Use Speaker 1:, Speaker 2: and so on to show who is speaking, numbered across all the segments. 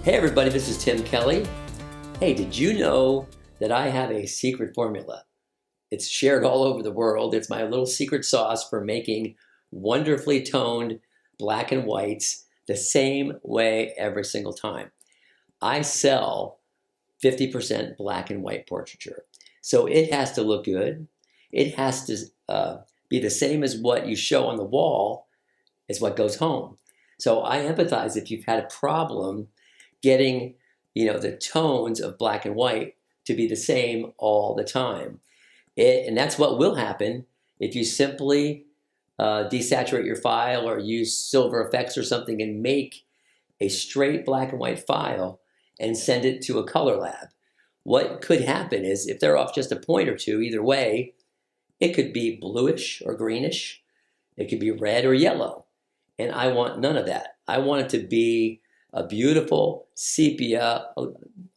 Speaker 1: Hey everybody, this is Tim Kelly. Hey, did you know that I have a secret formula? It's shared all over the world. It's my little secret sauce for making wonderfully toned black and whites the same way every single time. I sell 50% black and white portraiture. So it has to look good. It has to be the same as what you show on the wall is what goes home. So I empathize if you've had a problem getting, the tones of black and white to be the same all the time. And that's what will happen if you simply desaturate your file or use Silver Effects or something and make a straight black and white file and send it to a color lab. What could happen is if they're off just a point or two, either way, it could be bluish or greenish. It could be red or yellow. And I want none of that. I want it to be a beautiful sepia.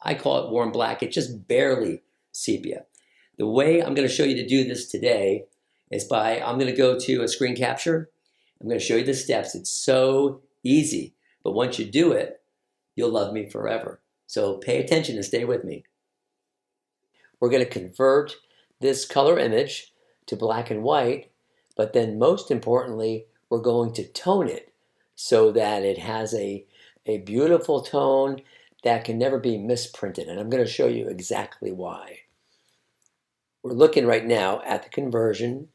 Speaker 1: I call it warm black. It's just barely sepia. The way I'm going to show you to do this today is I'm going to go to a screen capture. I'm going to show you the steps. It's so easy. But once you do it, you'll love me forever. So pay attention and stay with me. We're going to convert this color image to black and white, but then most importantly, we're going to tone it so that it has a beautiful tone that can never be misprinted. And I'm going to show you exactly why. We're looking right now at the conversion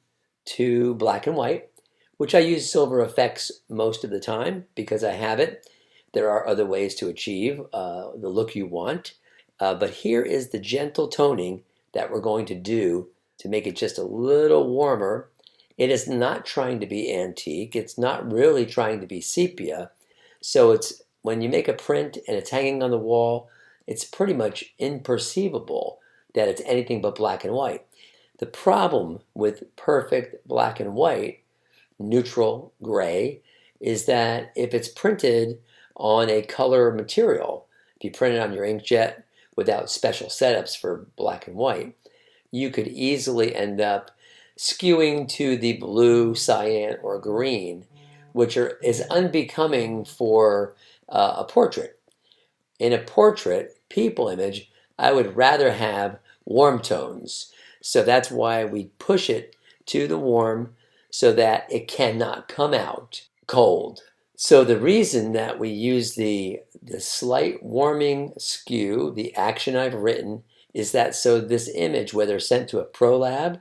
Speaker 1: to black and white, which I use Silver Effects most of the time because I have it. There are other ways to achieve the look you want. But here is the gentle toning that we're going to do to make it just a little warmer. It is not trying to be antique. It's not really trying to be sepia. So it's when you make a print and it's hanging on the wall, it's pretty much imperceivable that it's anything but black and white. The problem with perfect black and white, neutral gray, is that if it's printed on a color material, if you print it on your inkjet without special setups for black and white, you could easily end up skewing to the blue, cyan, or green, which is unbecoming for a portrait. In a portrait, people image, I would rather have warm tones. So that's why we push it to the warm so that it cannot come out cold. So the reason that we use the slight warming skew, the action I've written, is that so this image, whether sent to a pro lab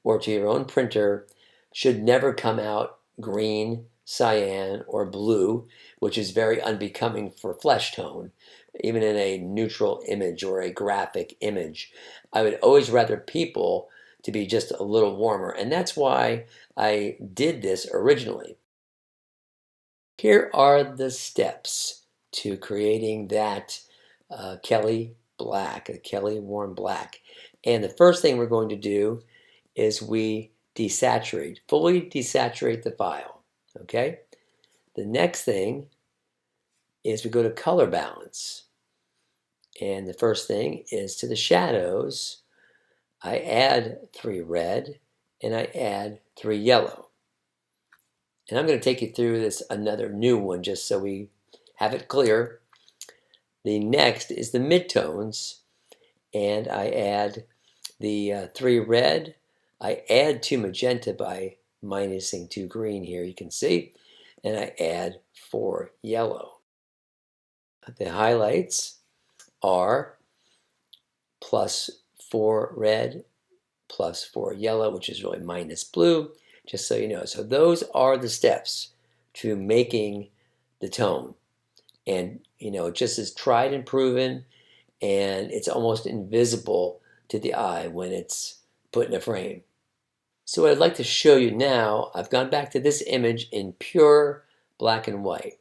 Speaker 1: or to your own printer, should never come out green, cyan, or blue, which is very unbecoming for flesh tone, even in a neutral image or a graphic image. I would always rather people to be just a little warmer, and that's why I did this originally. Here are the steps to creating that Kelly black, a Kelly warm black. And the first thing we're going to do is we desaturate, fully desaturate the file, okay? The next thing is we go to color balance. And the first thing is to the shadows, I add 3 red and I add 3 yellow. And I'm going to take you through this another new one just so we have it clear. The next is the midtones, and I add the 3 red. I add 2 magenta by minusing 2 green here, you can see, and I add 4 yellow. The highlights are +4 red, +4 yellow, which is really minus blue, just so you know. So those are the steps to making the tone. And, it just is tried and proven, and it's almost invisible to the eye when it's put in a frame. So what I'd like to show you now, I've gone back to this image in pure black and white.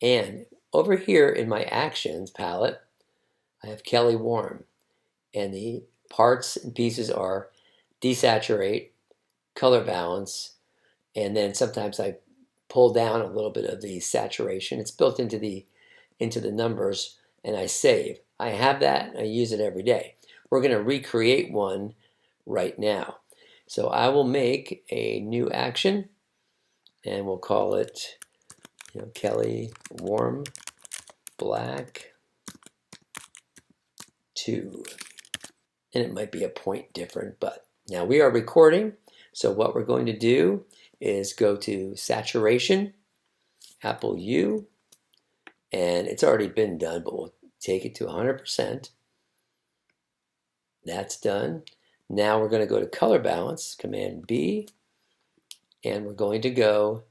Speaker 1: And over here in my actions palette, I have Kelly Warm. And the parts and pieces are desaturate, color balance, and then sometimes I pull down a little bit of the saturation. It's built into the numbers, and I save. I have that, and I use it every day. We're going to recreate one right now. So I will make a new action, and we'll call it Kelly Warm Black 2. And it might be a point different, but now we are recording. So what we're going to do is go to saturation, Apple U, and it's already been done, but we'll take it to 100%. That's done. Now we're going to go to color balance, Command B, and we're going to go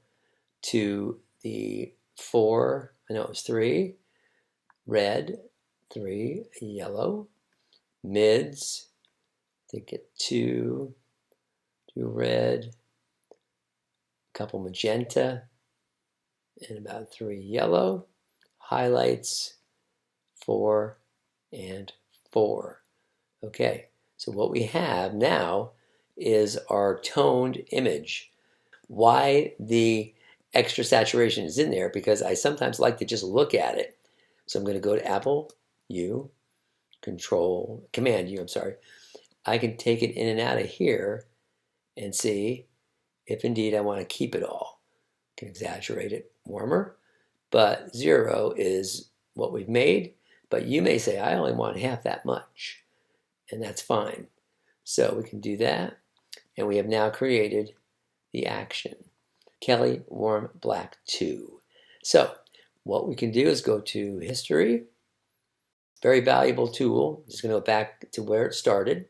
Speaker 1: to the 4, I know it was 3, red, 3, yellow, mids, I think at 2 red, a couple magenta, and about 3 yellow, highlights, 4 and 4. Okay, so what we have now is our toned image. Why the extra saturation is in there? Because I sometimes like to just look at it. So I'm going to go to Apple U, Command U, I'm sorry. I can take it in and out of here and see if indeed I want to keep it all. I can exaggerate it warmer, but 0 is what we've made. But you may say, I only want half that much. And that's fine. So we can do that. And we have now created the action. Kelly Warm Black 2. So what we can do is go to history. Very valuable tool. Just going to go back to where it started.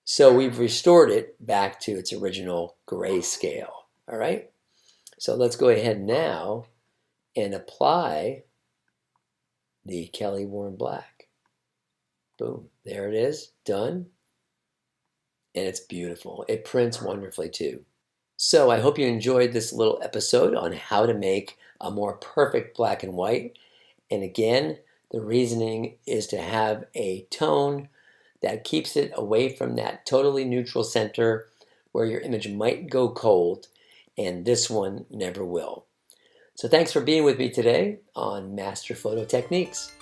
Speaker 1: So we've restored it back to its original grayscale. All right. So let's go ahead now and apply the Kelly Warm Black. Boom, there it is, done. And it's beautiful. It prints wonderfully too. So I hope you enjoyed this little episode on how to make a more perfect black and white. And again, the reasoning is to have a tone that keeps it away from that totally neutral center where your image might go cold, and this one never will. So thanks for being with me today on Master Photo Techniques.